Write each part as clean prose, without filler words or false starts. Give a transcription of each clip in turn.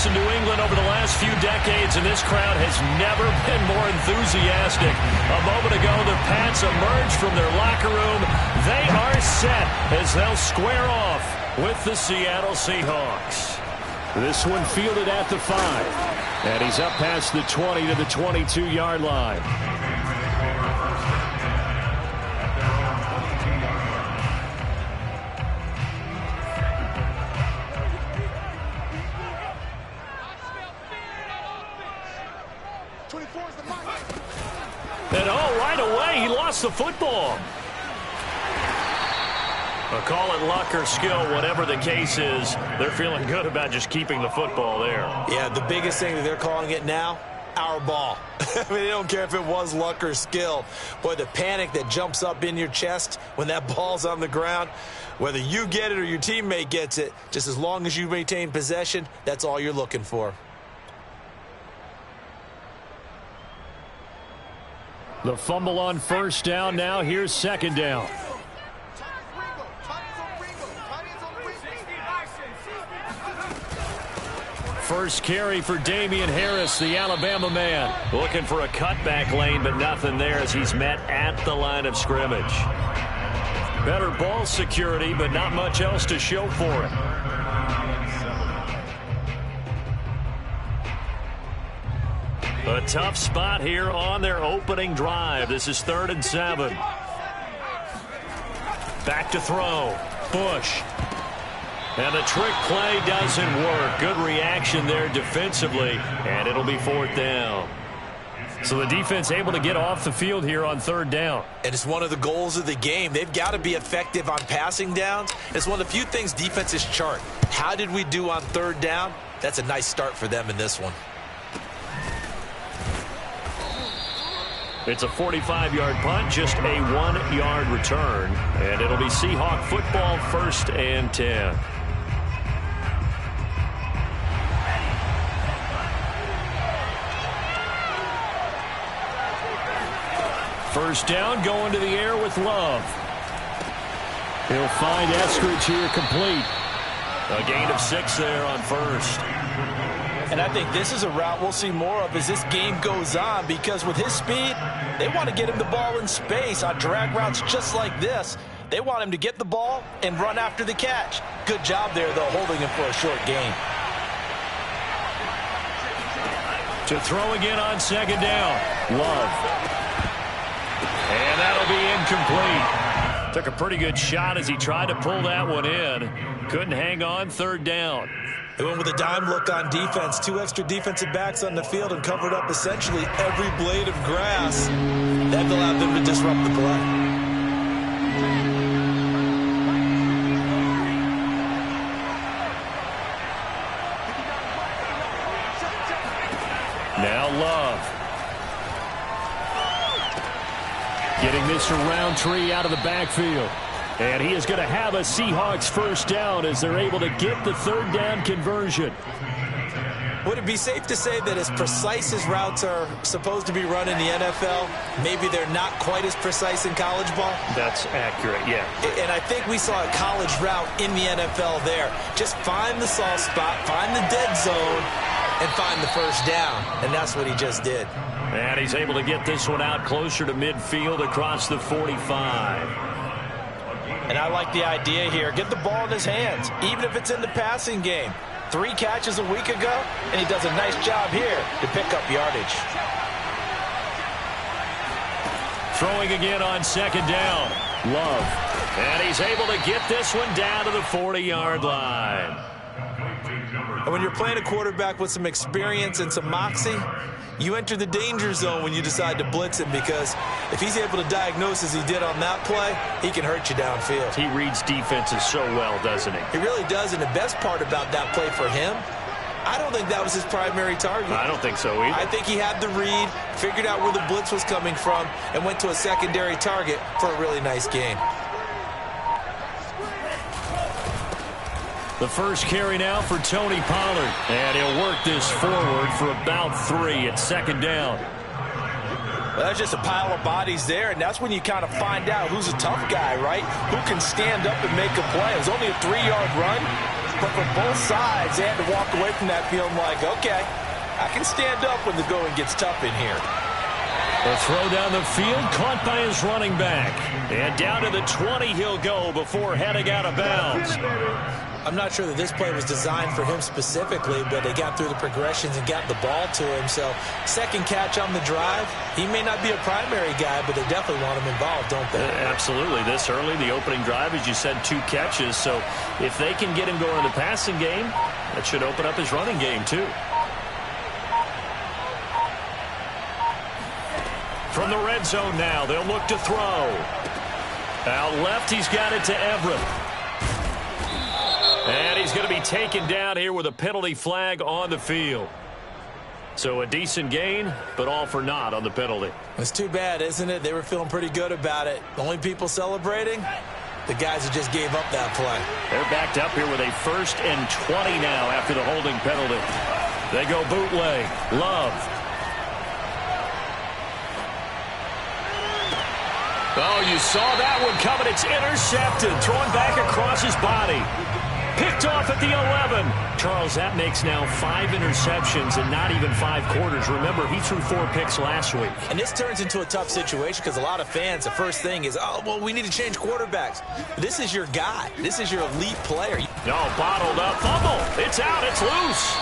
in New England over the last few decades, and this crowd has never been more enthusiastic. A moment ago, the Pats emerged from their locker room. They are set as they'll square off with the Seattle Seahawks. This one fielded at the 5, and he's up past the 20 to the 22-yard line. And right away, he lost the football. Call it luck or skill, whatever the case is, they're feeling good about just keeping the football there. Yeah, the biggest thing that they're calling it now, our ball. I mean, they don't care if it was luck or skill. Boy, the panic that jumps up in your chest when that ball's on the ground, whether you get it or your teammate gets it, just as long as you maintain possession, that's all you're looking for. The fumble on first down. Now here's second down. First carry for Damian Harris, the Alabama man. Looking for a cutback lane, but nothing there as he's met at the line of scrimmage. Better ball security, but not much else to show for it. A tough spot here on their opening drive. This is 3rd and 7. Back to throw. Bush. And the trick play doesn't work. Good reaction there defensively, and it'll be 4th down. So the defense able to get off the field here on 3rd down. And it's one of the goals of the game. They've got to be effective on passing downs. It's one of the few things defenses chart. How did we do on 3rd down? That's a nice start for them in this one. It's a 45-yard punt, just a 1-yard return. And it'll be Seahawk football, 1st and 10. First down, going to the air with Love. He'll find Eskridge here complete. A gain of 6 there on first. And I think this is a route we'll see more of as this game goes on, because with his speed, they want to get him the ball in space on drag routes just like this. They want him to get the ball and run after the catch. Good job there, though, holding him for a short gain. To throw again on second down. Love. And that'll be incomplete. Took a pretty good shot as he tried to pull that one in. Couldn't hang on, 3rd down. They went with a dime look on defense. 2 extra defensive backs on the field and covered up essentially every blade of grass. That allowed them to disrupt the play. Now Love. Getting this around tree out of the backfield. And he is going to have a Seahawks first down as they're able to get the 3rd down conversion. Would it be safe to say that as precise as routes are supposed to be run in the NFL, maybe they're not quite as precise in college ball? That's accurate, yeah. And I think we saw a college route in the NFL there. Just find the soft spot, find the dead zone, and find the first down. And that's what he just did. And he's able to get this one out closer to midfield across the 45. And I like the idea here. Get the ball in his hands, even if it's in the passing game. 3 catches a week ago, and he does a nice job here to pick up yardage. Throwing again on second down. Love. And he's able to get this one down to the 40-yard line. And when you're playing a quarterback with some experience and some moxie, you enter the danger zone when you decide to blitz him, because if he's able to diagnose as he did on that play, he can hurt you downfield. He reads defenses so well, doesn't he? He really does, and the best part about that play for him, I don't think that was his primary target. I don't think so either. I think he had the read, figured out where the blitz was coming from, and went to a secondary target for a really nice gain. The first carry now for Tony Pollard. And he'll work this forward for about 3 at second down. Well, that's just a pile of bodies there, and that's when you kind of find out who's a tough guy, right? Who can stand up and make a play. It was only a 3-yard run, But for both sides, they had to walk away from that feeling like, okay, I can stand up when the going gets tough in here. The throw down the field, caught by his running back. And down to the 20 he'll go before heading out of bounds. I'm not sure that this play was designed for him specifically, but they got through the progressions and got the ball to him. So second catch on the drive. He may not be a primary guy, but they definitely want him involved, don't they? Absolutely. This early, the opening drive, as you said, 2 catches. So if they can get him going in the passing game, that should open up his running game too. From the red zone now, they'll look to throw. Out left, he's got it to Everett. And he's going to be taken down here with a penalty flag on the field. So a decent gain, but all for naught on the penalty. It's too bad, isn't it? They were feeling pretty good about it. The only people celebrating, the guys who just gave up that play. They're backed up here with a 1st and 20 now after the holding penalty. They go bootleg. Love. Oh, you saw that one coming. It's intercepted. Thrown back across his body. Picked off at the 11. Charles, that makes now 5 interceptions and not even 5 quarters. Remember, he threw 4 picks last week. And this turns into a tough situation because a lot of fans, the first thing is, oh, well, we need to change quarterbacks. This is your guy. This is your elite player. No, bottled up. Fumble. It's out. It's loose.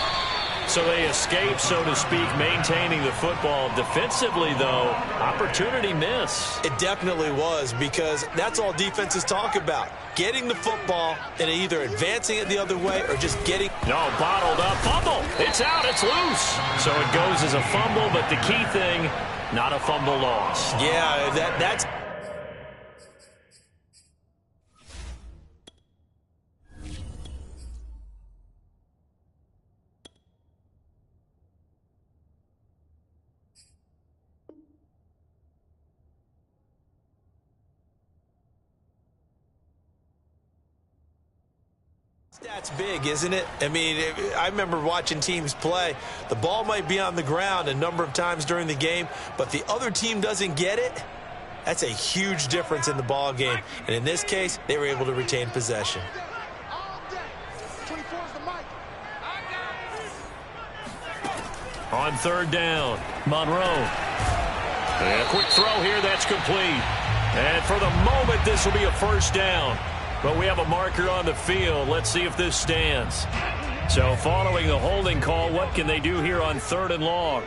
So they escape, so to speak, maintaining the football. Defensively, though, opportunity miss. It definitely was, because that's all defenses talk about. Getting the football and either advancing it the other way or just getting... No, bottled up. Fumble. It's out. It's loose. So it goes as a fumble, but the key thing, not a fumble loss. Yeah, that's... That's big, isn't it? I mean, I remember watching teams play. The ball might be on the ground a number of times during the game, but the other team doesn't get it. That's a huge difference in the ball game. And in this case, they were able to retain possession. On 3rd down, Monroe. And a quick throw here, that's complete. And for the moment, this will be a 1st down. But we have a marker on the field. Let's see if this stands. So following the holding call, what can they do here on 3rd and long?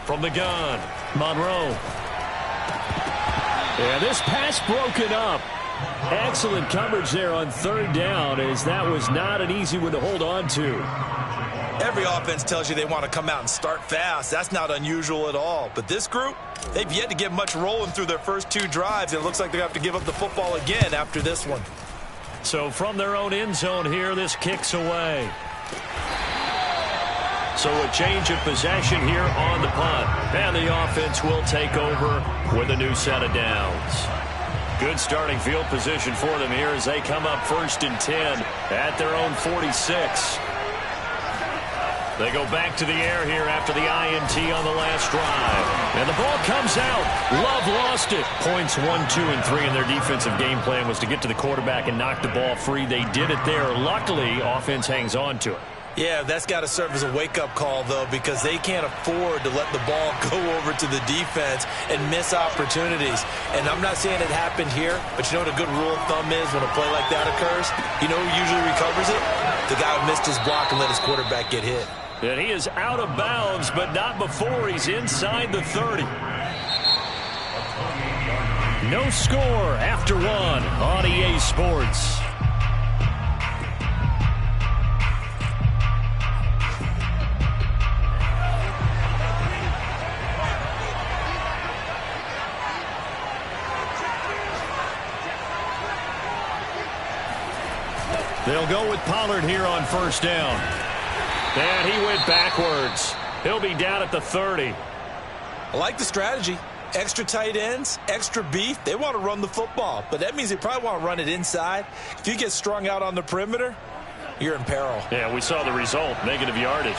From the gun, Monroe. And this pass broken up. Excellent coverage there on 3rd down, as that was not an easy one to hold on to. Every offense tells you they want to come out and start fast. That's not unusual at all. But this group, they've yet to get much rolling through their first 2 drives. It looks like they're going to have to give up the football again after this one. So from their own end zone here, this kicks away. So a change of possession here on the punt. And the offense will take over with a new set of downs. Good starting field position for them here as they come up 1st and 10 at their own 46. They go back to the air here after the INT on the last drive. And the ball comes out. Love lost it. Points 1, 2, and 3 in their defensive game plan was to get to the quarterback and knock the ball free. They did it there. Luckily, offense hangs on to it. Yeah, that's got to serve as a wake-up call, though, because they can't afford to let the ball go over to the defense and miss opportunities. And I'm not saying it happened here, but you know what a good rule of thumb is when a play like that occurs? You know who usually recovers it? The guy who missed his block and let his quarterback get hit. And he is out of bounds, but not before he's inside the 30. No score after 1 on EA Sports. They'll go with Pollard here on 1st down. And he went backwards. He'll be down at the 30. I like the strategy. Extra tight ends, extra beef. They want to run the football, but that means they probably want to run it inside. If you get strung out on the perimeter, you're in peril. Yeah, we saw the result, negative yardage.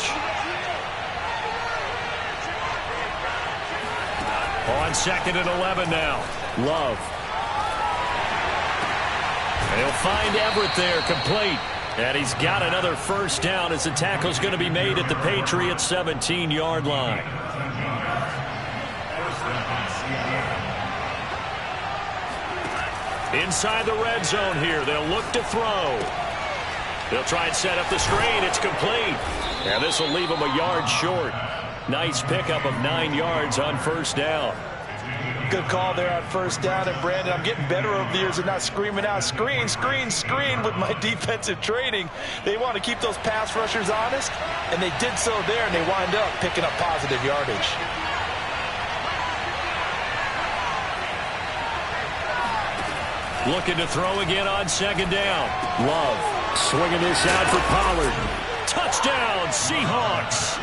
On 2nd and 11 now. Love. He'll find Everett there, complete. And he's got another first down as the tackle's going to be made at the Patriots' 17-yard line. Inside the red zone here, they'll look to throw. They'll try and set up the screen. It's complete. And this will leave him a yard short. Nice pickup of 9 yards on first down. Good call there on first down. And, Brandon, I'm getting better over the years and not screaming out, screen, screen, screen with my defensive training. They want to keep those pass rushers honest, and they did so there, and they wind up picking up positive yardage. Looking to throw again on second down. Love swinging this out for Pollard. Touchdown, Seahawks.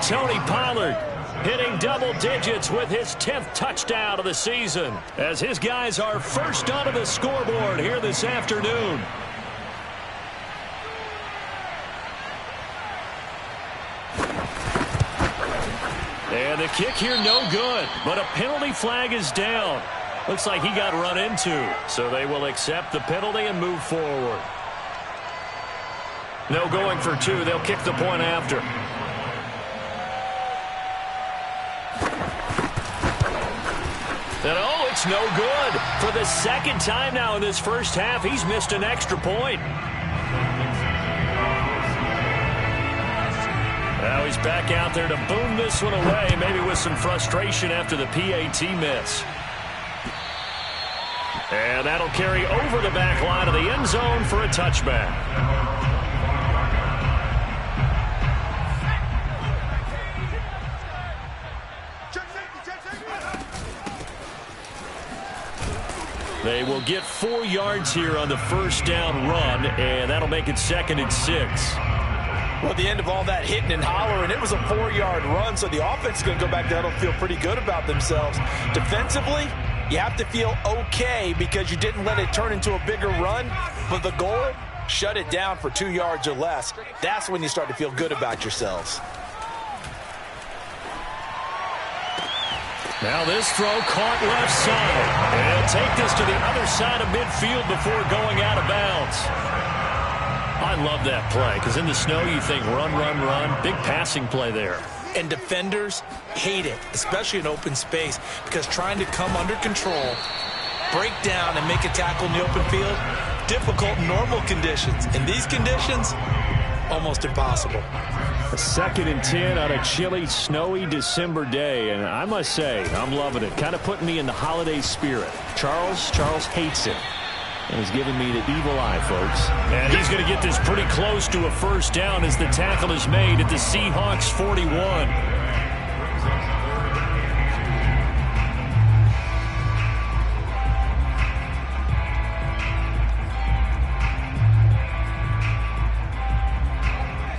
Tony Pollard hitting double digits with his 10th touchdown of the season as his guys are first onto the scoreboard here this afternoon. And the kick here no good, but a penalty flag is down. Looks like he got run into, so they will accept the penalty and move forward. No going for two. They'll kick the point after. And oh, it's no good. For the second time now in this first half, he's missed an extra point. Now he's back out there to boom this one away, maybe with some frustration after the PAT miss. And that'll carry over the back line of the end zone for a touchback. They will get 4 yards here on the first down run, and that'll make it 2nd and 6. Well, at the end of all that hitting and hollering, it was a 4-yard run, so the offense is going to go back there and feel pretty good about themselves. Defensively, you have to feel okay because you didn't let it turn into a bigger run, but the goal, shut it down for 2 yards or less. That's when you start to feel good about yourselves. Now this throw caught left side. And he'll take this to the other side of midfield before going out of bounds. I love that play because in the snow you think run, run, run. Big passing play there. And defenders hate it, especially in open space, because trying to come under control, break down, and make a tackle in the open field, difficult in normal conditions. In these conditions, almost impossible. A 2nd and 10 on a chilly, snowy December day, and I must say, I'm loving it. Kind of putting me in the holiday spirit. Charles hates it. And he's giving me the evil eye, folks. And he's going to get this pretty close to a first down as the tackle is made at the Seahawks 41.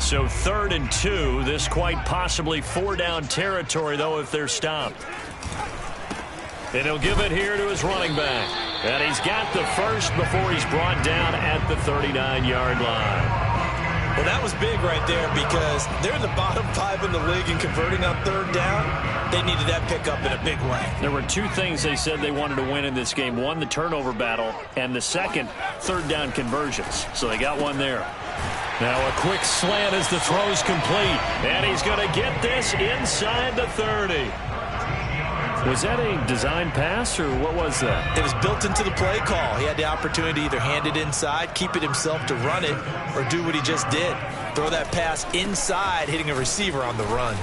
So 3rd and 2. This quite possibly 4-down territory, though, if they're stopped. And he'll give it here to his running back. And he's got the first before he's brought down at the 39-yard line. Well, that was big right there because they're in the bottom 5 in the league in converting on 3rd down. They needed that pickup in a big way. There were 2 things they said they wanted to win in this game. One, the turnover battle, and the second, 3rd down conversions. So they got one there. Now a quick slant as the throw's complete. And he's going to get this inside the 30. Was that a design pass, or what was that? It was built into the play call. He had the opportunity to either hand it inside, keep it himself to run it, or do what he just did. Throw that pass inside, hitting a receiver on the run.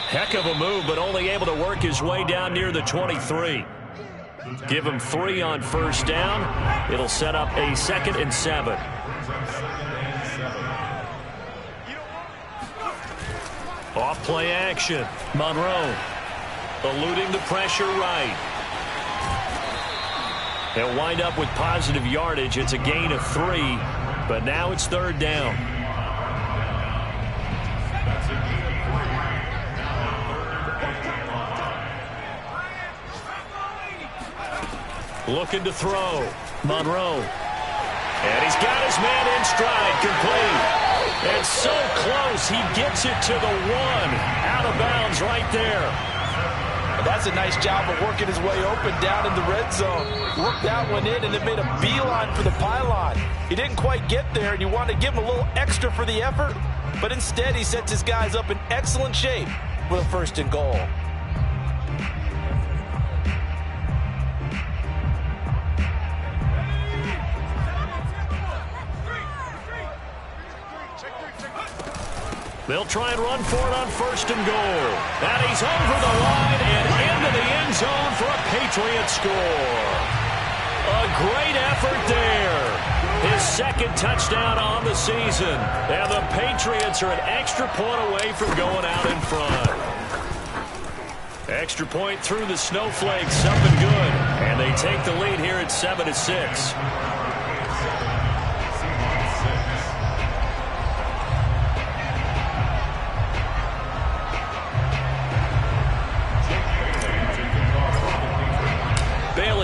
Heck of a move, but only able to work his way down near the 23. Give him 3 on first down. It'll set up a 2nd and 7. Off play action. Monroe eluding the pressure right. They'll wind up with positive yardage. It's a gain of 3, but now it's 3rd down. Looking to throw. Monroe. And he's got his man in stride, complete. And so close, he gets it to the 1. Out of bounds right there. And that's a nice job of working his way open down in the red zone. Looked that one in and then made a beeline for the pylon. He didn't quite get there, and you want to give him a little extra for the effort, but instead he sets his guys up in excellent shape with a 1st and goal. They'll try and run for it on 1st and goal. And he's over the line and into the end zone for a Patriot score. A great effort there. His 2nd touchdown on the season. And the Patriots are an extra point away from going out in front. Extra point through the snowflakes. Something good. And they take the lead here at 7-6.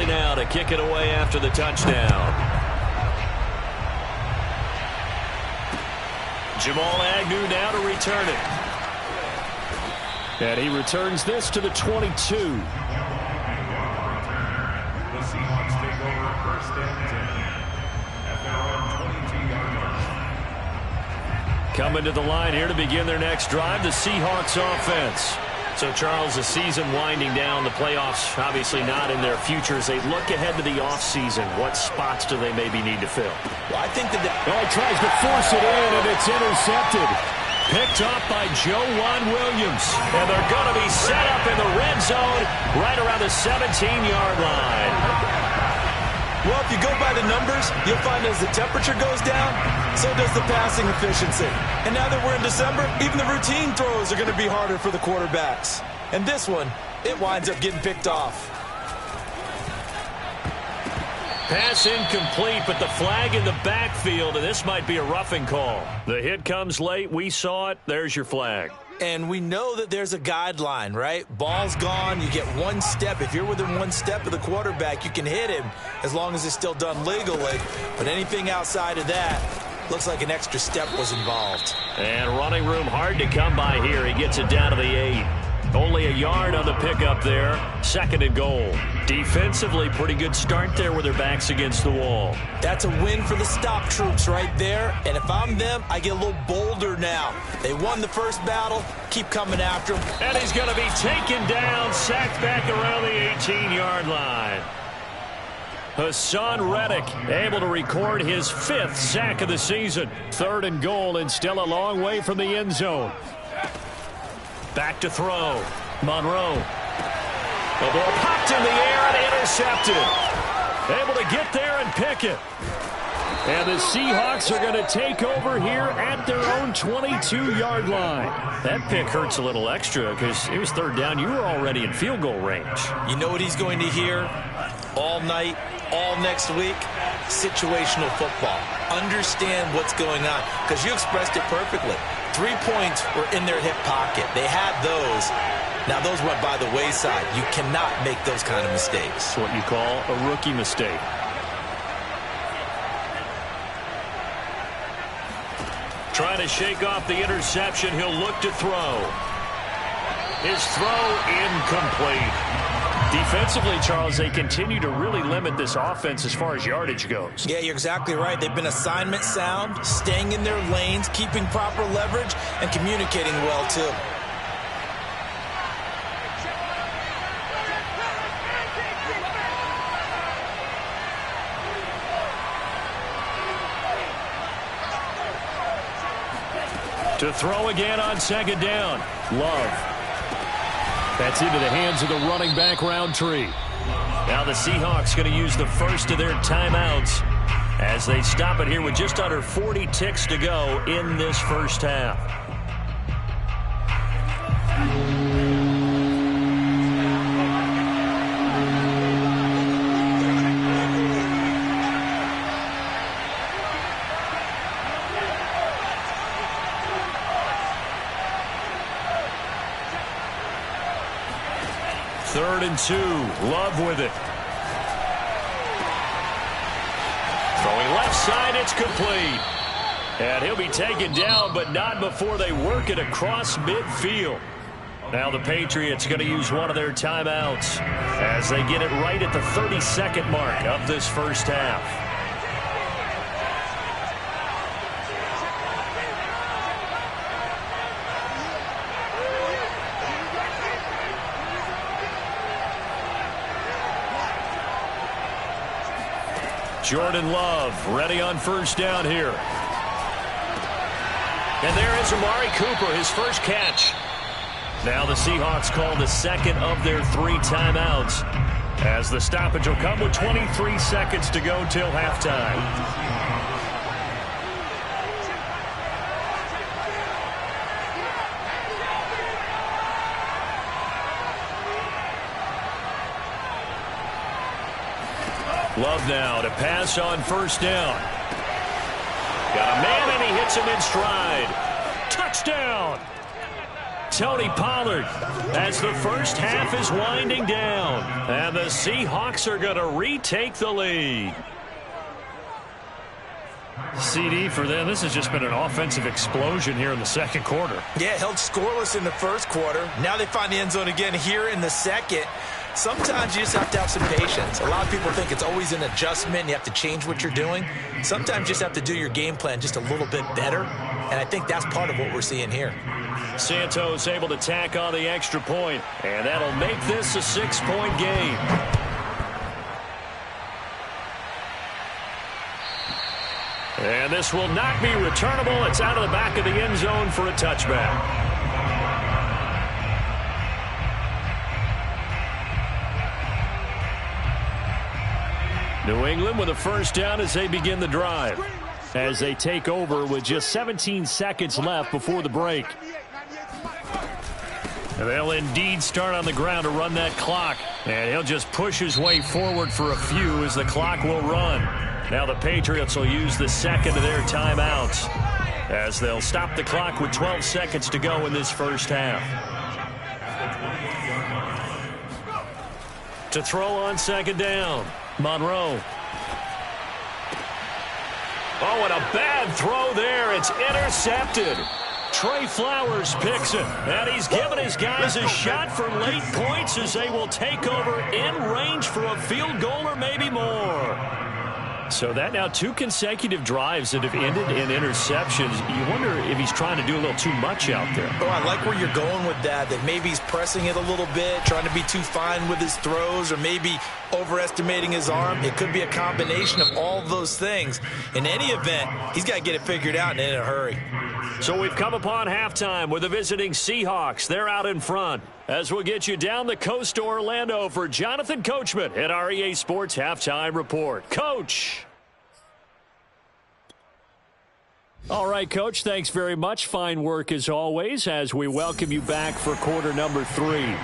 Now to kick it away after the touchdown. Jamal Agnew now to return it. And he returns this to the 22. The Seahawks take over 1st and 10 at their own 22-yard line. Coming to the line here to begin their next drive, the Seahawks offense. So, Charles, the season winding down, the playoffs obviously not in their future. As they look ahead to the offseason, what spots do they maybe need to fill? Well, I think that he tries to force it in, and it's intercepted. Picked off by Joejuan Williams. And they're going to be set up in the red zone right around the 17-yard line. Well, if you go by the numbers, you'll find as the temperature goes down, so does the passing efficiency. And now that we're in December, even the routine throws are going to be harder for the quarterbacks. And this one, it winds up getting picked off. Pass incomplete, but the flag in the backfield, and this might be a roughing call. The hit comes late. We saw it. There's your flag. And we know that there's a guideline, right? Ball's gone. You get 1 step. If you're within 1 step of the quarterback, you can hit him as long as it's still done legally. But anything outside of that, looks like an extra step was involved. And running room hard to come by here. He gets it down to the 8. Only a yard on the pickup there. 2nd and goal. Defensively, pretty good start there with their backs against the wall. That's a win for the stop troops right there. And if I'm them, I get a little bolder now. They won the first battle. Keep coming after him. And he's going to be taken down, sacked back around the 18-yard line. Hassan Reddick able to record his 5th sack of the season. 3rd and goal, and still a long way from the end zone. Back to throw. Monroe. The ball popped in the air and intercepted. Able to get there and pick it. And the Seahawks are going to take over here at their own 22-yard line. That pick hurts a little extra because it was 3rd down. You were already in field goal range. You know what he's going to hear all night, all next week? Situational football. Understand what's going on, because you expressed it perfectly. 3 points were in their hip pocket. They had those. Now those went by the wayside. You cannot make those kind of mistakes. It's what you call a rookie mistake. Trying to shake off the interception. He'll look to throw. His throw incomplete. Defensively, Charles, they continue to really limit this offense as far as yardage goes. Yeah, you're exactly right. They've been assignment sound, staying in their lanes, keeping proper leverage, and communicating well, too. To throw again on 2nd down. Love. That's into the hands of the running back, Roundtree. Now the Seahawks going to use the first of their timeouts as they stop it here with just under 40 ticks to go in this first half. Third and 2. Love with it. Throwing left side, it's complete. And he'll be taken down, but not before they work it across midfield. Now the Patriots going to use one of their timeouts as they get it right at the 30-second mark of this first half. Jordan Love ready on first down here. And there is Amari Cooper, his first catch. Now the Seahawks call the second of their 3 timeouts as the stoppage will come with 23 seconds to go till halftime. Love now to pass on first down. Got a man and he hits him in stride. Touchdown! Tony Pollard as the first half is winding down. And the Seahawks are going to retake the lead. CD for them, this has just been an offensive explosion here in the second quarter. Yeah, held scoreless in the first quarter. Now they find the end zone again here in the second. Sometimes you just have to have some patience. A lot of people think it's always an adjustment. You have to change what you're doing. Sometimes you just have to do your game plan just a little bit better. And I think that's part of what we're seeing here. Santos able to tack on the extra point, and that'll make this a 6-point game. And this will not be returnable. It's out of the back of the end zone for a touchback. New England with a first down as they begin the drive. As they take over with just 17 seconds left before the break. And they'll indeed start on the ground to run that clock. And he'll just push his way forward for a few as the clock will run. Now the Patriots will use the second of their timeouts as they'll stop the clock with 12 seconds to go in this first half. To throw on second down, Monroe. Oh, and a bad throw there. It's intercepted. Trey Flowers picks it, and he's given his guys a shot for late points as they will take over in range for a field goal or maybe more. So that now 2 consecutive drives that have ended in interceptions. You wonder if he's trying to do a little too much out there. Oh, I like where you're going with that maybe he's pressing it a little bit, trying to be too fine with his throws, or maybe overestimating his arm. It could be a combination of all of those things. In any event, he's got to get it figured out and in a hurry. So we've come upon halftime with the visiting Seahawks. They're out in front. As we'll get you down the coast to Orlando for Jonathan Coachman at our EA Sports Halftime Report. Coach. All right, Coach, thanks very much. Fine work as always as we welcome you back for quarter number 3.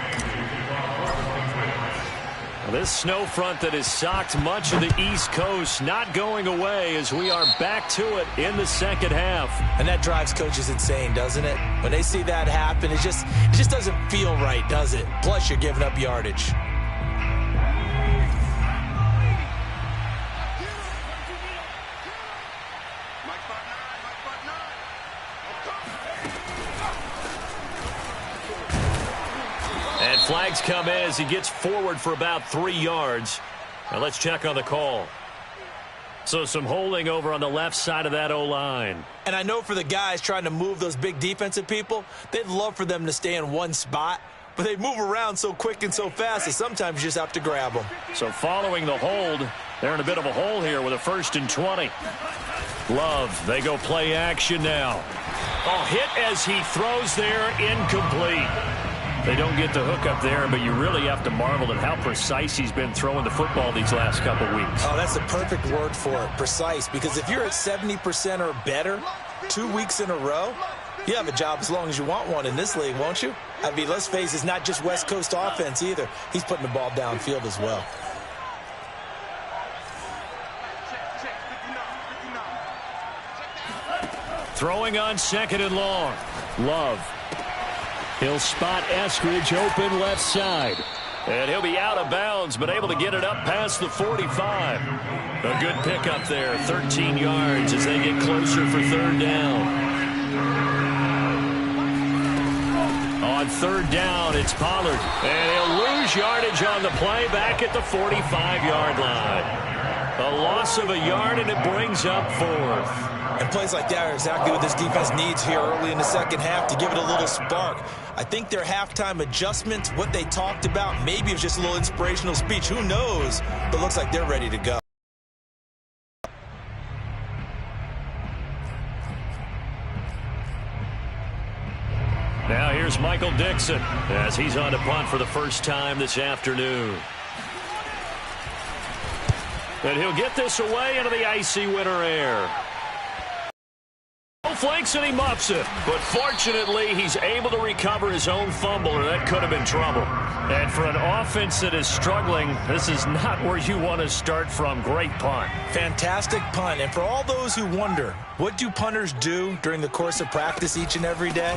This snow front that has socked much of the East Coast not going away as we are back to it in the second half. And that drives coaches insane, doesn't it? When they see that happen, it just doesn't feel right, does it? Plus, you're giving up yardage. And flags come in as he gets forward for about 3 yards. Now let's check on the call. So some holding over on the left side of that O-line. And I know for the guys trying to move those big defensive people, they'd love for them to stay in one spot. But they move around so quick and so fast that sometimes you just have to grab them. So following the hold, they're in a bit of a hole here with a 1st and 20. Love, they go play action now. Oh, hit as he throws there, incomplete. They don't get the hook up there, but you really have to marvel at how precise he's been throwing the football these last couple weeks. Oh, that's the perfect word for it, precise. Because if you're at 70% or better 2 weeks in a row, you have a job as long as you want one in this league, won't you? I mean, let's face it, it's not just West Coast offense either. He's putting the ball downfield as well. Throwing on 2nd and long. Love. He'll spot Eskridge open left side. And he'll be out of bounds, but able to get it up past the 45. A good pickup there, 13 yards as they get closer for 3rd down. On third down, it's Pollard. And he'll lose yardage on the play back at the 45-yard line. A loss of a yard, and it brings up fourth. And plays like that are exactly what this defense needs here early in the second half to give it a little spark. I think their halftime adjustments, what they talked about, maybe it was just a little inspirational speech. Who knows? But it looks like they're ready to go. Now here's Michael Dixon as he's on to punt for the first time this afternoon. And he'll get this away into the icy winter air. Flakes and he muffs it, but fortunately he's able to recover his own fumble, or that could have been trouble. And for an offense that is struggling, this is not where you want to start from. Great punt. Fantastic punt. And for all those who wonder, what do punters do during the course of practice each and every day?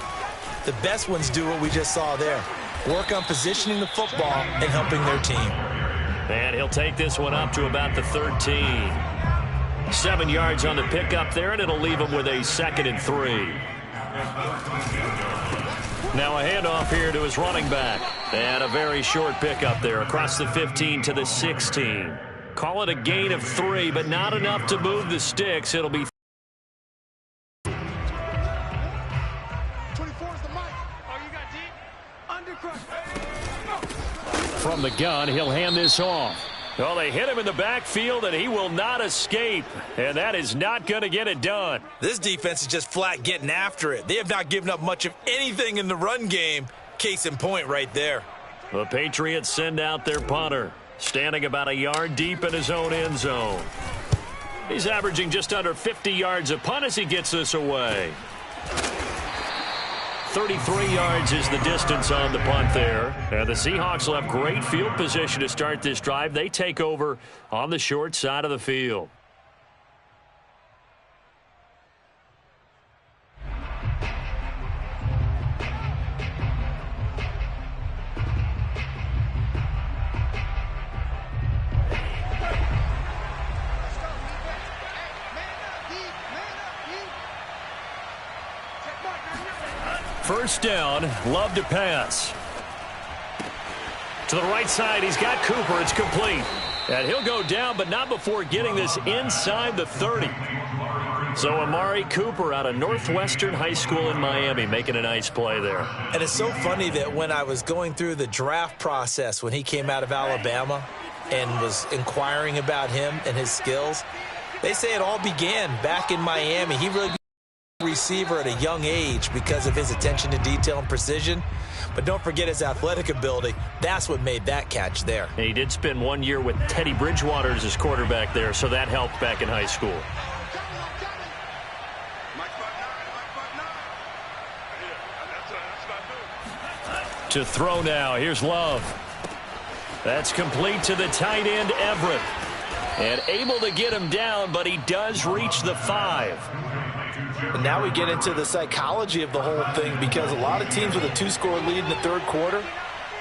The best ones do what we just saw there. Work on positioning the football and helping their team. And he'll take this one up to about the 13. 7 yards on the pickup there, and it'll leave him with a 2nd and 3. Now a handoff here to his running back. And a very short pickup there across the 15 to the 16. Call it a gain of 3, but not enough to move the sticks. It'll be from the gun. He'll hand this off. Well, they hit him in the backfield, and he will not escape. And that is not going to get it done. This defense is just flat getting after it. They have not given up much of anything in the run game. Case in point right there. The Patriots send out their punter, standing about a yard deep in his own end zone. He's averaging just under 50 yards a punt as he gets this away. 33 yards is the distance on the punt there. And the Seahawks will have great field position to start this drive. They take over on the short side of the field. First down, Love to pass. To the right side, he's got Cooper. It's complete. And he'll go down, but not before getting this inside the 30. So Amari Cooper out of Northwestern High School in Miami making a nice play there. And it's so funny that when I was going through the draft process when he came out of Alabama and was inquiring about him and his skills, they say it all began back in Miami. He really receiver at a young age because of his attention to detail and precision. But don't forget his athletic ability. That's what made that catch there. And he did spend 1 year with Teddy Bridgewater as his quarterback there, so that helped back in high school. To throw now, here's Love. That's complete to the tight end, Everett. And able to get him down, but he does reach the 5. And now we get into the psychology of the whole thing, because a lot of teams with a 2-score lead in the third quarter,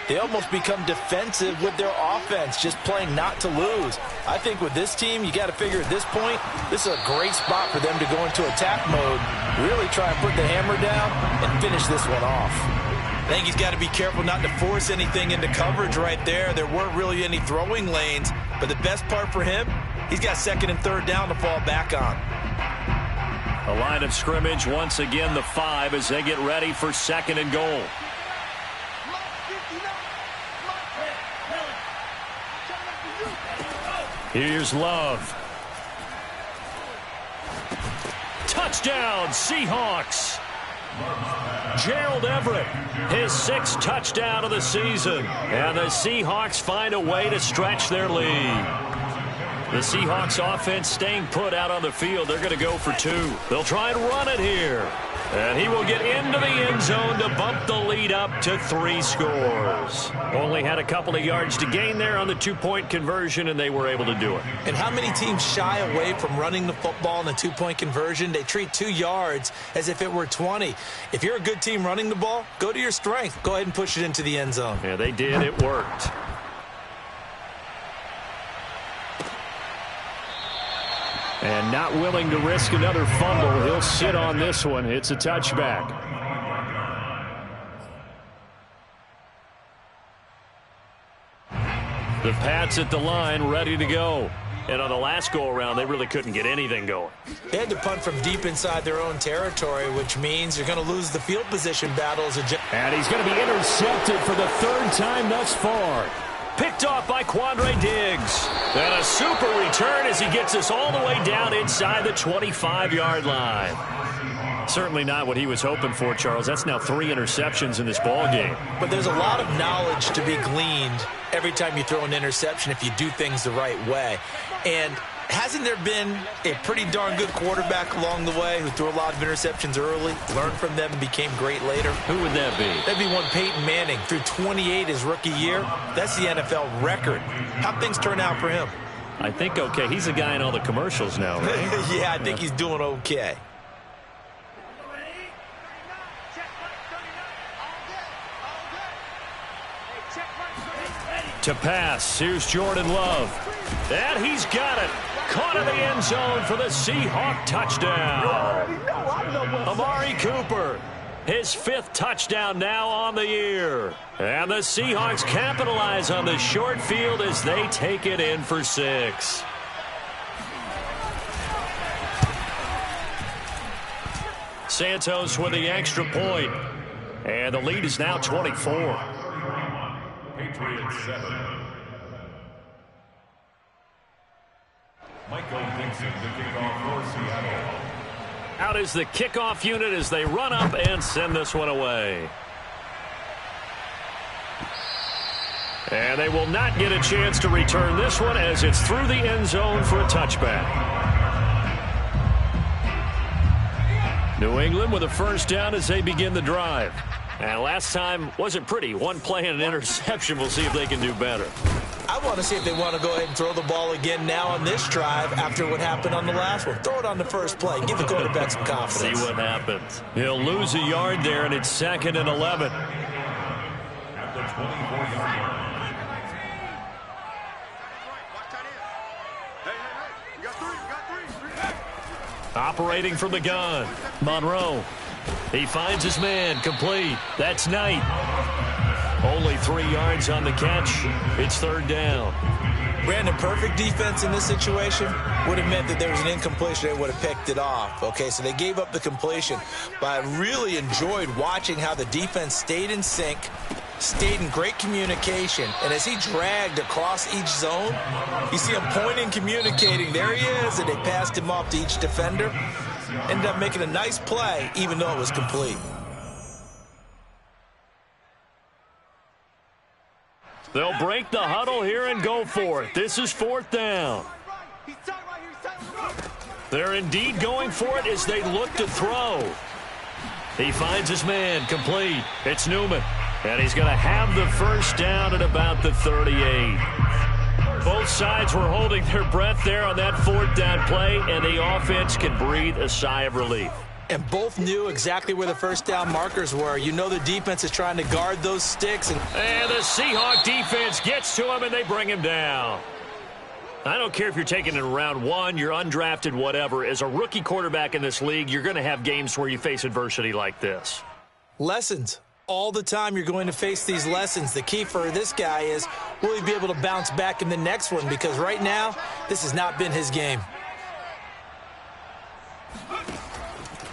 they almost become defensive with their offense, just playing not to lose. I think with this team, you got to figure at this point, this is a great spot for them to go into attack mode, really try and put the hammer down and finish this one off. I think he's got to be careful not to force anything into coverage right there. There weren't really any throwing lanes, but the best part for him, he's got 2nd and 3rd down to fall back on. A line of scrimmage, once again the 5 as they get ready for 2nd and goal. Here's Love. Touchdown, Seahawks. Gerald Everett, his 6th touchdown of the season. And the Seahawks find a way to stretch their lead. The Seahawks offense staying put out on the field. They're going to go for 2. They'll try and run it here. And he will get into the end zone to bump the lead up to 3 scores. Only had a couple of yards to gain there on the 2-point conversion, and they were able to do it. And how many teams shy away from running the football in the 2-point conversion? They treat 2 yards as if it were 20. If you're a good team running the ball, go to your strength. Go ahead and push it into the end zone. Yeah, they did. It worked. And not willing to risk another fumble. He'll sit on this one. It's a touchback. The Pats at the line, ready to go. And on the last go-around, they really couldn't get anything going. They had to punt from deep inside their own territory, which means you're going to lose the field position battles. And he's going to be intercepted for the third time thus far. Picked off by Quandre Diggs. And a super return as he gets us all the way down inside the 25-yard line. Certainly not what he was hoping for, Charles. That's now 3 interceptions in this ball game. But there's a lot of knowledge to be gleaned every time you throw an interception if you do things the right way. And hasn't there been a pretty darn good quarterback along the way who threw a lot of interceptions early, learned from them, and became great later? Who would that be? That'd be one Peyton Manning. Threw 28 his rookie year. That's the NFL record. How'd things turn out for him? I think okay. He's a guy in all the commercials now, right? Yeah, I think he's doing okay. To pass, here's Jordan Love. And he's got it. Caught in the end zone for the Seahawk touchdown. Amari Cooper, his 5th touchdown now on the year. And the Seahawks capitalize on the short field as they take it in for 6. Santos with the extra point. And the lead is now 24. Patriots 7. Michael Dixon, the kickoff for Seattle. Out is the kickoff unit as they run up and send this one away. And they will not get a chance to return this one as it's through the end zone for a touchback. New England with a first down as they begin the drive. And last time wasn't pretty. One play and an interception. We'll see if they can do better. I want to see if they want to go ahead and throw the ball again now on this drive after what happened on the last one. Throw it on the first play. Give the quarterback some confidence. See what happens. He'll lose a yard there, and it's 2nd and 11. At the 24-yard line. Operating from the gun. Monroe. He finds his man. Complete. That's Knight. Only 3 yards on the catch. It's 3rd down. Brandon, perfect defense in this situation would have meant that there was an incompletion. They would have picked it off. Okay, so they gave up the completion. But I really enjoyed watching how the defense stayed in sync, stayed in great communication. And as he dragged across each zone, you see him pointing, communicating. There he is, and they passed him off to each defender. Ended up making a nice play, even though it was complete. They'll break the huddle here and go for it. This is 4th down. They're indeed going for it as they look to throw. He finds his man. Complete. It's Newman. And he's going to have the first down at about the 38. Both sides were holding their breath there on that 4th down play, and the offense can breathe a sigh of relief. And both knew exactly where the first down markers were. You know the defense is trying to guard those sticks. And the Seahawk defense gets to him, and they bring him down. I don't care if you're taking it in round 1, you're undrafted, whatever. As a rookie quarterback in this league, you're going to have games where you face adversity like this. Lessons. All the time you're going to face these lessons. The key for this guy is, will he be able to bounce back in the next one? Because right now, this has not been his game.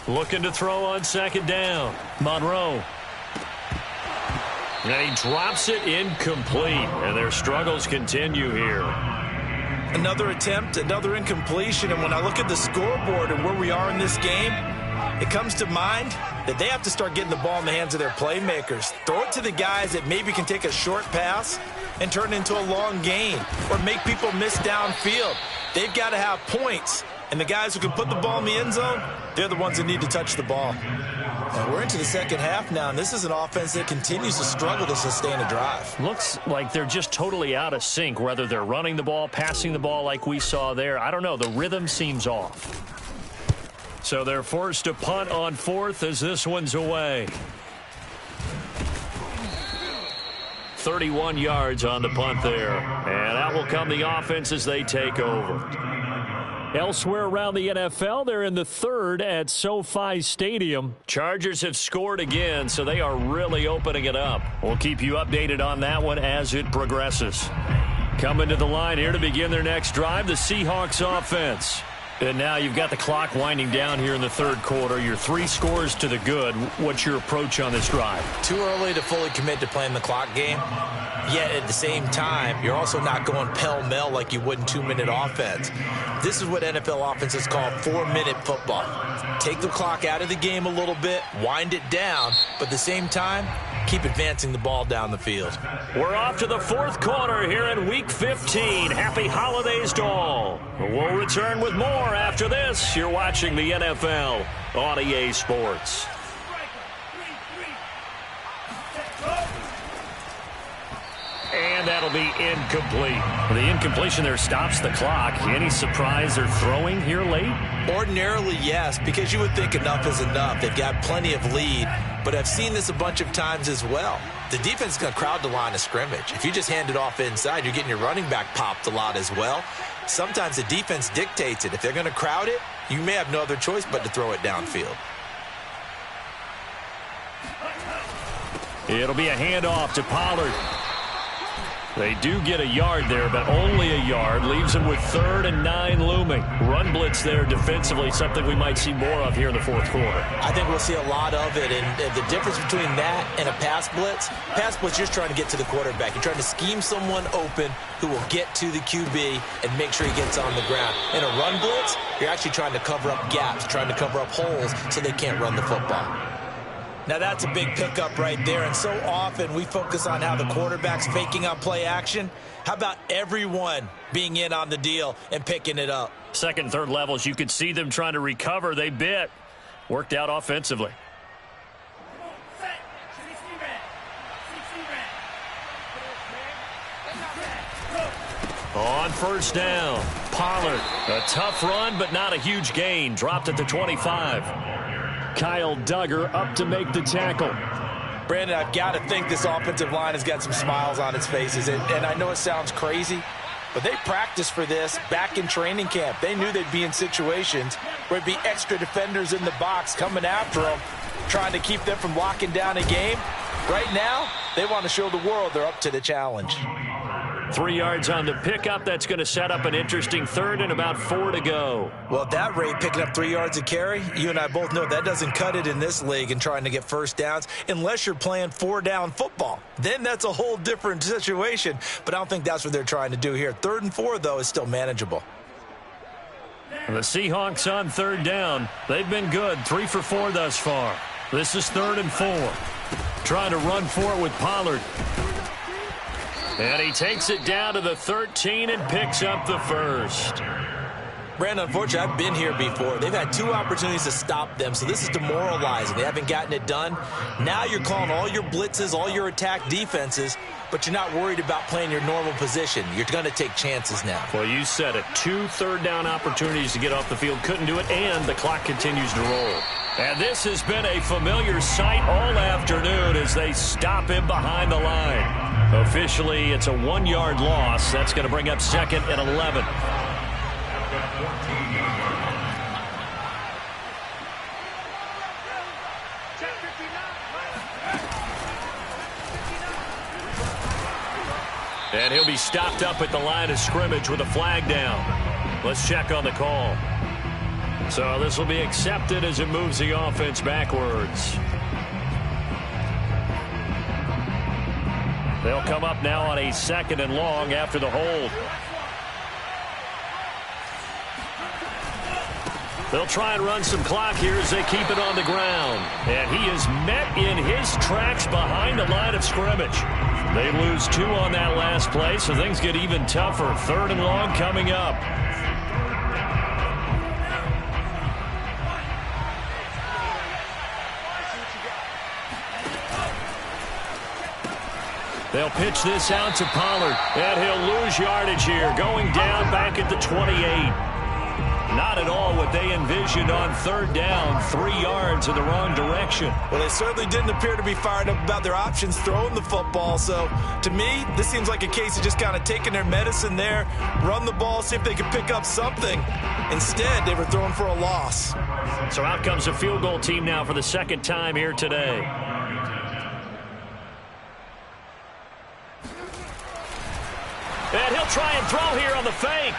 Looking to throw on 2nd down. Monroe. And he drops it incomplete. And their struggles continue here. Another attempt, another incompletion. And when I look at the scoreboard and where we are in this game, it comes to mind that they have to start getting the ball in the hands of their playmakers. Throw it to the guys that maybe can take a short pass and turn it into a long gain or make people miss downfield. They've got to have points. And the guys who can put the ball in the end zone, they're the ones that need to touch the ball. And we're into the second half now, and this is an offense that continues to struggle to sustain a drive. Looks like they're just totally out of sync, whether they're running the ball, passing the ball like we saw there. I don't know. The rhythm seems off. So they're forced to punt on 4th as this one's away. 31 yards on the punt there. And out will come the offense as they take over. Elsewhere around the NFL, they're in the 3rd at SoFi Stadium. Chargers have scored again, so they are really opening it up. We'll keep you updated on that one as it progresses. Coming to the line here to begin their next drive, the Seahawks offense. And now you've got the clock winding down here in the third quarter. You're 3 scores to the good. What's your approach on this drive? Too early to fully commit to playing the clock game. Yet at the same time, you're also not going pell-mell like you would in 2-minute offense. This is what NFL offenses call 4-minute football. Take the clock out of the game a little bit, wind it down, but at the same time, keep advancing the ball down the field. We're off to the fourth quarter here in Week 15. Happy holidays to all. We'll return with more after this. You're watching the NFL on EA Sports. And that'll be incomplete. The incompletion there stops the clock. Any surprise they're throwing here late? Ordinarily, yes, because you would think enough is enough. They've got plenty of lead, but I've seen this a bunch of times as well. The defense is going to crowd the line of scrimmage. If you just hand it off inside, you're getting your running back popped a lot as well. Sometimes the defense dictates it. If they're going to crowd it, you may have no other choice but to throw it downfield. It'll be a handoff to Pollard. They do get a yard there, but only a yard. Leaves them with 3rd and 9 looming. Run blitz there defensively, something we might see more of here in the fourth quarter. I think we'll see a lot of it, and the difference between that and a pass blitz, you're just trying to get to the quarterback. You're trying to scheme someone open who will get to the QB and make sure he gets on the ground. In a run blitz, you're actually trying to cover up gaps, trying to cover up holes so they can't run the football. Now, that's a big pickup right there, and so often we focus on how the quarterback's faking up play action. How about everyone being in on the deal and picking it up? Second and third levels, you could see them trying to recover. They bit. Worked out offensively. On first down, Pollard. A tough run, but not a huge gain. Dropped at the 25. Kyle Duggar up to make the tackle. Brandon, I've got to think this offensive line has got some smiles on its faces. And I know it sounds crazy, but they practiced for this back in training camp. They knew they'd be in situations where it'd be extra defenders in the box coming after them, trying to keep them from locking down a game. Right now, they want to show the world they're up to the challenge. 3 yards on the pickup. That's going to set up an interesting 3rd and about 4 to go. Well, at that rate, picking up 3 yards a carry, you and I both know that doesn't cut it in this league and trying to get first downs unless you're playing 4-down football. Then that's a whole different situation, but I don't think that's what they're trying to do here. 3rd and 4, though, is still manageable. The Seahawks on 3rd down. They've been good, 3 for 4 thus far. This is 3rd and 4. Trying to run for it with Pollard. And he takes it down to the 13 and picks up the first. Brandon, unfortunately, I've been here before. They've had 2 opportunities to stop them, so this is demoralizing. They haven't gotten it done. Now you're calling all your blitzes, all your attack defenses, but you're not worried about playing your normal position. You're going to take chances now. Well, you said it. 2 third-down opportunities to get off the field. Couldn't do it, and the clock continues to roll. And this has been a familiar sight all afternoon as they stop him behind the line. Officially, it's a 1-yard loss. That's going to bring up 2nd and 11. And he'll be stopped up at the line of scrimmage with a flag down. Let's check on the call. So this will be accepted as it moves the offense backwards. They'll come up now on a 2nd and long after the hold. They'll try and run some clock here as they keep it on the ground. And he is met in his tracks behind the line of scrimmage. They lose 2 on that last play, so things get even tougher. 3rd and long coming up. They'll pitch this out to Pollard, and he'll lose yardage here, going down back at the 28. Not at all what they envisioned on 3rd down, 3 yards in the wrong direction. Well, they certainly didn't appear to be fired up about their options throwing the football. So, to me, this seems like a case of just kind of taking their medicine there, run the ball, see if they can pick up something. Instead, they were throwing for a loss. So out comes a field goal team now for the 2nd time here today. And he'll try and throw here on the fake.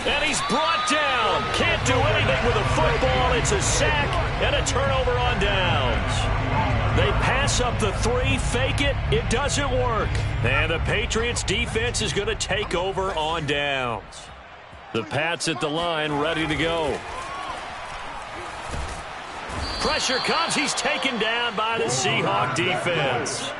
And he's brought down. Can't do anything with a football. It's a sack and a turnover on downs. They pass up the 3, fake it. It doesn't work. And the Patriots defense is going to take over on downs. The Pats at the line, ready to go. Pressure comes. He's taken down by the Seahawk defense.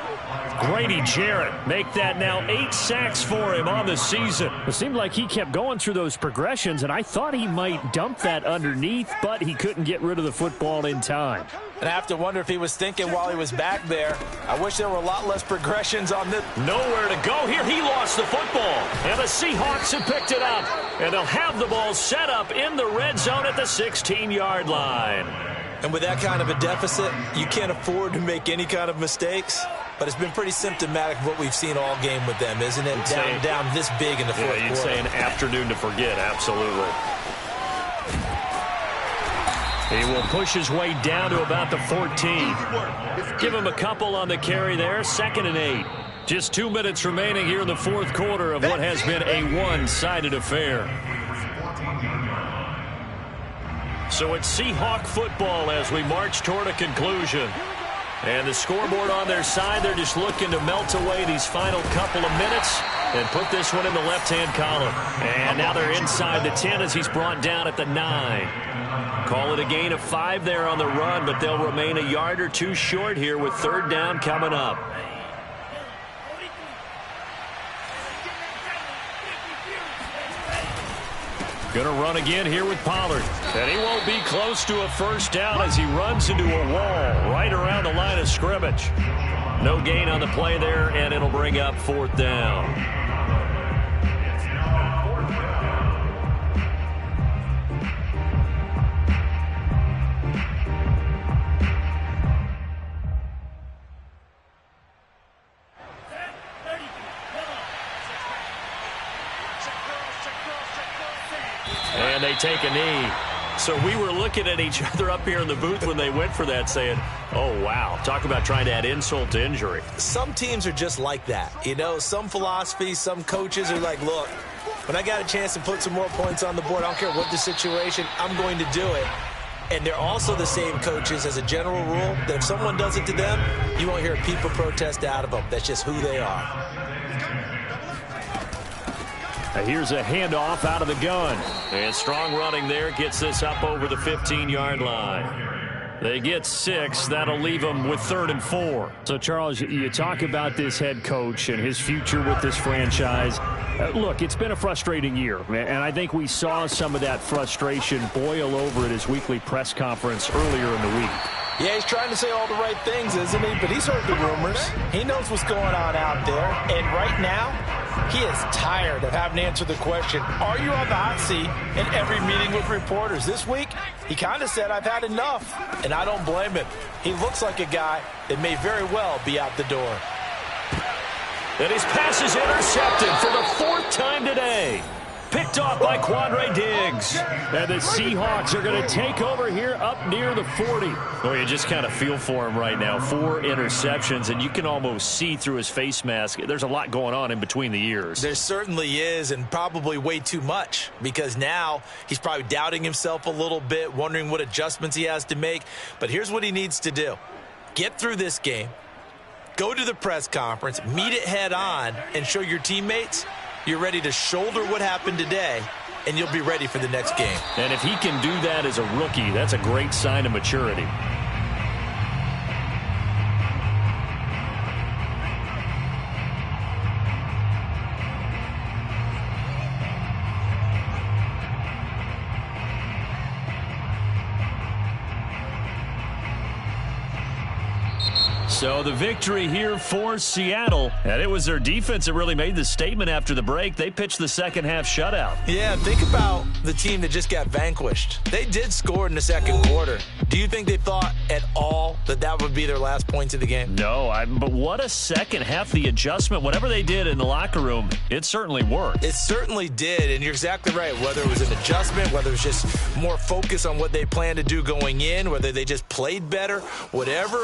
Grady Jarrett make that now 8 sacks for him on the season. It seemed like he kept going through those progressions, and I thought he might dump that underneath, but he couldn't get rid of the football in time. And I have to wonder if he was thinking while he was back there, I wish there were a lot less progressions on this. Nowhere to go here. He lost the football. And the Seahawks have picked it up. And they'll have the ball set up in the red zone at the 16-yard line. And with that kind of a deficit, you can't afford to make any kind of mistakes. But it's been pretty symptomatic of what we've seen all game with them, isn't it? Down this big in the fourth quarter. You'd say an afternoon to forget, absolutely. He will push his way down to about the 14. Give him a couple on the carry there, 2nd and 8. Just 2 minutes remaining here in the fourth quarter of what has been a one-sided affair. So it's Seahawk football as we march toward a conclusion. And the scoreboard on their side, they're just looking to melt away these final couple of minutes and put this one in the left-hand column. And now they're inside the 10 as he's brought down at the 9. Call it a gain of 5 there on the run, but they'll remain a yard or 2 short here with 3rd down coming up. Going to run again here with Pollard. And he won't be close to a 1st down as he runs into a wall right around the line of scrimmage. No gain on the play there, and it'll bring up 4th down. And they take a knee. So we were looking at each other up here in the booth when they went for that saying, oh, wow, talk about trying to add insult to injury. Some teams are just like that. You know, some philosophies, some coaches are like, look, when I got a chance to put some more points on the board, I don't care what the situation, I'm going to do it. And they're also the same coaches as a general rule that if someone does it to them, you won't hear a people protest out of them. That's just who they are. Here's a handoff out of the gun. And strong running there gets this up over the 15-yard line. They get 6. That'll leave them with 3rd and 4. So, Charles, you talk about this head coach and his future with this franchise. Look, it's been a frustrating year, and I think we saw some of that frustration boil over at his weekly press conference earlier in the week. Yeah, he's trying to say all the right things, isn't he? But he's heard the rumors. He knows what's going on out there. And right now, he is tired of having to answer the question, are you on the hot seat in every meeting with reporters? This week, he kind of said, I've had enough. And I don't blame him. He looks like a guy that may very well be out the door. And his pass is intercepted for the 4th time today. Picked off by Quandre Diggs. And the Seahawks are going to take over here up near the 40. Well, you just kind of feel for him right now. 4 interceptions, and you can almost see through his face mask. There's a lot going on in between the ears. There certainly is, and probably way too much, because now he's probably doubting himself a little bit, wondering what adjustments he has to make. But here's what he needs to do. Get through this game, go to the press conference, meet it head on, and show your teammates you're ready to shoulder what happened today, and you'll be ready for the next game. And if he can do that as a rookie, that's a great sign of maturity. So the victory here for Seattle. And it was their defense that really made the statement after the break. They pitched the second half shutout. Yeah, think about the team that just got vanquished. They did score in the second quarter. Do you think they thought at all that that would be their last points of the game? No, but what a second half. The adjustment, whatever they did in the locker room, it certainly worked. It certainly did, and you're exactly right. Whether it was an adjustment, whether it was just more focus on what they planned to do going in, whether they just played better, whatever